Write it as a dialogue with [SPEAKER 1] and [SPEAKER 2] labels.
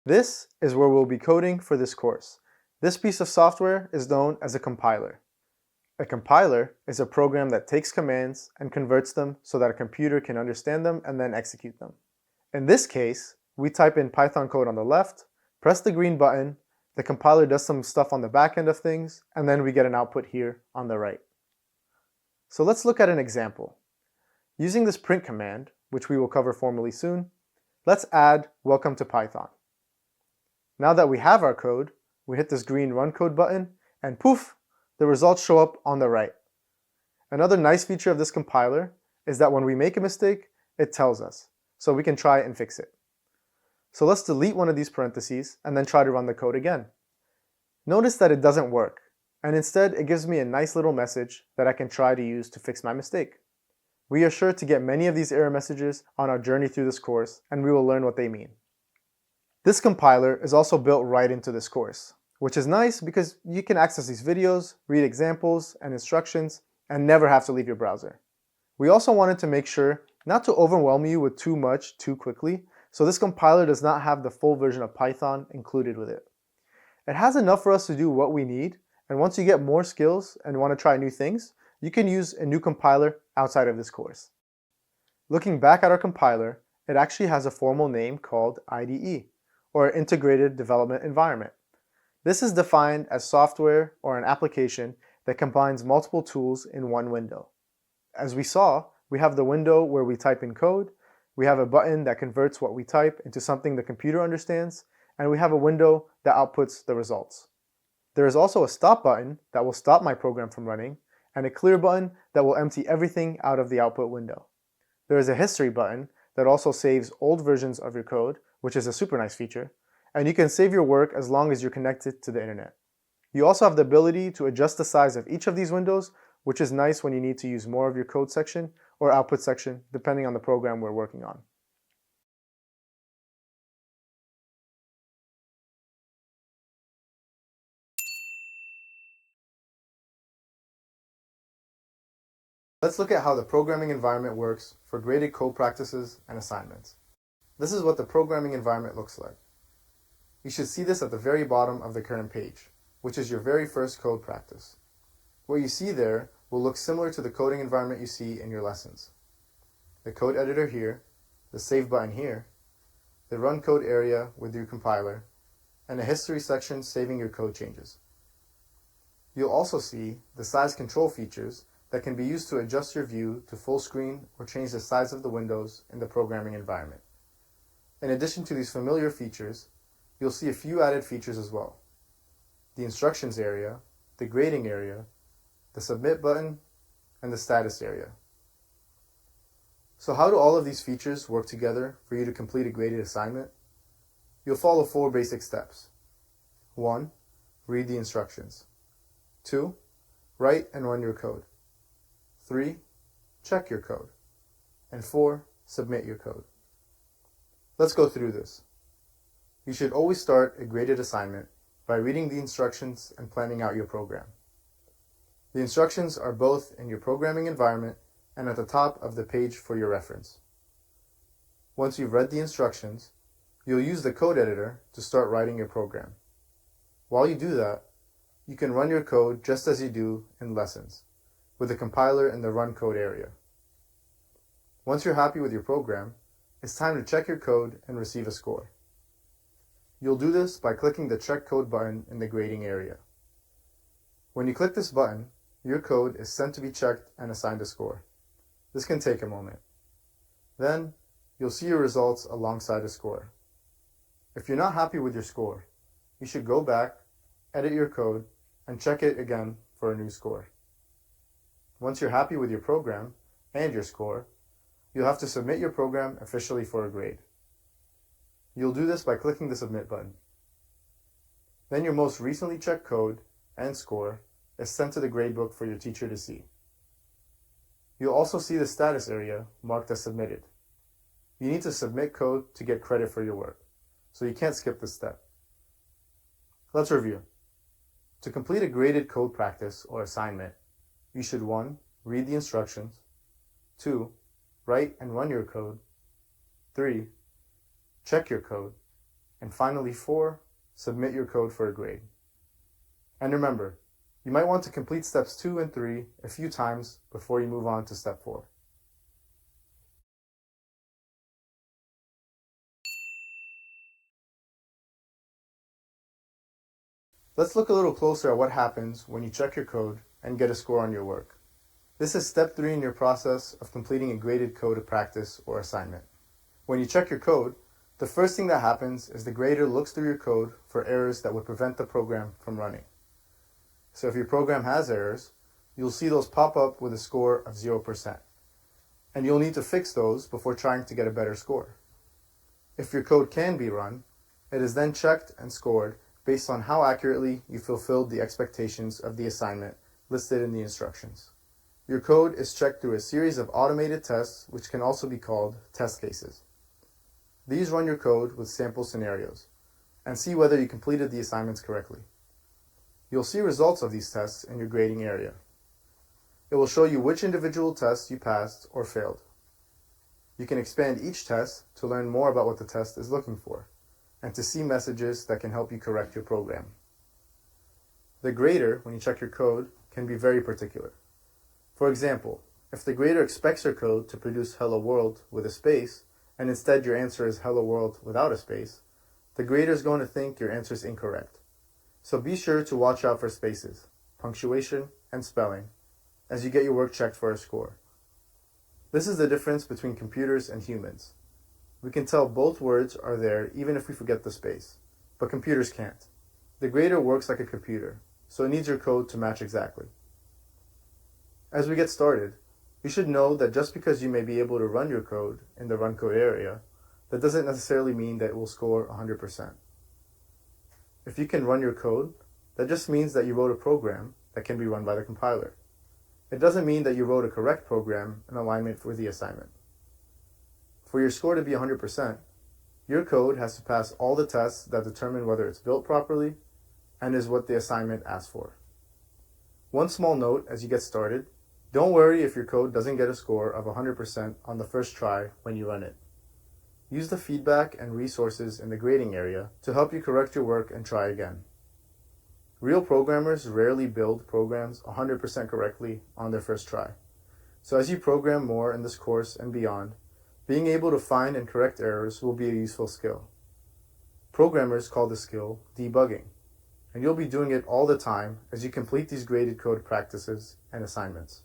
[SPEAKER 1] This is where we'll be coding for this course. This piece of software is known as a compiler. A compiler is a program that takes commands and converts them so that a computer can understand them and then execute them. In this case, we type in Python code on the left, press the green button, the compiler does some stuff on the back end of things, and then we get an output here on the right. So let's look at an example. Using this print command, which we will cover formally soon, let's add welcome to Python. Now that we have our code, we hit this green run code button, and poof, the results show up on the right. Another nice feature of this compiler is that when we make a mistake, it tells us, so we can try and fix it. So let's delete one of these parentheses and then try to run the code again. Notice that it doesn't work, and instead it gives me a nice little message that I can try to use to fix my mistake. We are sure to get many of these error messages on our journey through this course, and we will learn what they mean. This compiler is also built right into this course, which is nice because you can access these videos, read examples and instructions, and never have to leave your browser. We also wanted to make sure not to overwhelm you with too much too quickly, so this compiler does not have the full version of Python included with it. It has enough for us to do what we need, and once you get more skills and want to try new things, you can use a new compiler outside of this course. Looking back at our compiler, it actually has a formal name called IDE, or Integrated Development Environment. This is defined as software or an application that combines multiple tools in one window. As we saw, we have the window where we type in code, we have a button that converts what we type into something the computer understands, and we have a window that outputs the results. There is also a stop button that will stop my program from running, and a clear button that will empty everything out of the output window. There is a history button that also saves old versions of your code, which is a super nice feature, and you can save your work as long as you're connected to the internet. You also have the ability to adjust the size of each of these windows, which is nice when you need to use more of your code section or output section, depending on the program we're working on. Let's look at how the programming environment works for graded code practices and assignments. This is what the programming environment looks like. You should see this at the very bottom of the current page, which is your very first code practice. What you see there will look similar to the coding environment you see in your lessons. The code editor here, the save button here, the run code area with your compiler, and a history section saving your code changes. You'll also see the size control features that can be used to adjust your view to full screen or change the size of the windows in the programming environment. In addition to these familiar features, you'll see a few added features as well. The instructions area, the grading area, the submit button, and the status area. So how do all of these features work together for you to complete a graded assignment? You'll follow 4 basic steps. 1. Read the instructions. 2. Write and run your code. 3. Check your code. And 4. Submit your code. Let's go through this. You should always start a graded assignment by reading the instructions and planning out your program. The instructions are both in your programming environment and at the top of the page for your reference. Once you've read the instructions, you'll use the code editor to start writing your program. While you do that, you can run your code just as you do in lessons, with the compiler in the run code area. Once you're happy with your program, it's time to check your code and receive a score. You'll do this by clicking the Check Code button in the grading area. When you click this button, your code is sent to be checked and assigned a score. This can take a moment. Then, you'll see your results alongside a score. If you're not happy with your score, you should go back, edit your code, and check it again for a new score. Once you're happy with your program and your score, you'll have to submit your program officially for a grade. You'll do this by clicking the Submit button. Then your most recently checked code and score is sent to the gradebook for your teacher to see. You'll also see the status area marked as submitted. You need to submit code to get credit for your work, so you can't skip this step. Let's review. To complete a graded code practice or assignment, you should 1. Read the instructions, 2. Write and run your code, 3. Check your code, And finally 4, submit your code for a grade. And remember, you might want to complete steps 2 and 3 a few times before you move on to step 4. Let's look a little closer at what happens when you check your code and get a score on your work. This is step 3 in your process of completing a graded code of practice or assignment. When you check your code, the first thing that happens is the grader looks through your code for errors that would prevent the program from running. So if your program has errors, you'll see those pop up with a score of 0%. And you'll need to fix those before trying to get a better score. If your code can be run, it is then checked and scored based on how accurately you fulfilled the expectations of the assignment listed in the instructions. Your code is checked through a series of automated tests, which can also be called test cases. These run your code with sample scenarios and see whether you completed the assignments correctly. You'll see results of these tests in your grading area. It will show you which individual tests you passed or failed. You can expand each test to learn more about what the test is looking for and to see messages that can help you correct your program. The grader, when you check your code, can be very particular. For example, if the grader expects your code to produce hello world with a space, and instead your answer is hello world without a space, the grader is going to think your answer is incorrect. So be sure to watch out for spaces, punctuation, and spelling as you get your work checked for a score. This is the difference between computers and humans. We can tell both words are there even if we forget the space, but computers can't. The grader works like a computer, so it needs your code to match exactly. As we get started, you should know that just because you may be able to run your code in the run code area, that doesn't necessarily mean that it will score 100%. If you can run your code, that just means that you wrote a program that can be run by the compiler. It doesn't mean that you wrote a correct program in alignment for the assignment. For your score to be 100%, your code has to pass all the tests that determine whether it's built properly and is what the assignment asks for. One small note as you get started, don't worry if your code doesn't get a score of 100% on the first try when you run it. Use the feedback and resources in the grading area to help you correct your work and try again. Real programmers rarely build programs 100% correctly on their first try. So as you program more in this course and beyond, being able to find and correct errors will be a useful skill. Programmers call this skill debugging, and you'll be doing it all the time as you complete these graded code practices and assignments.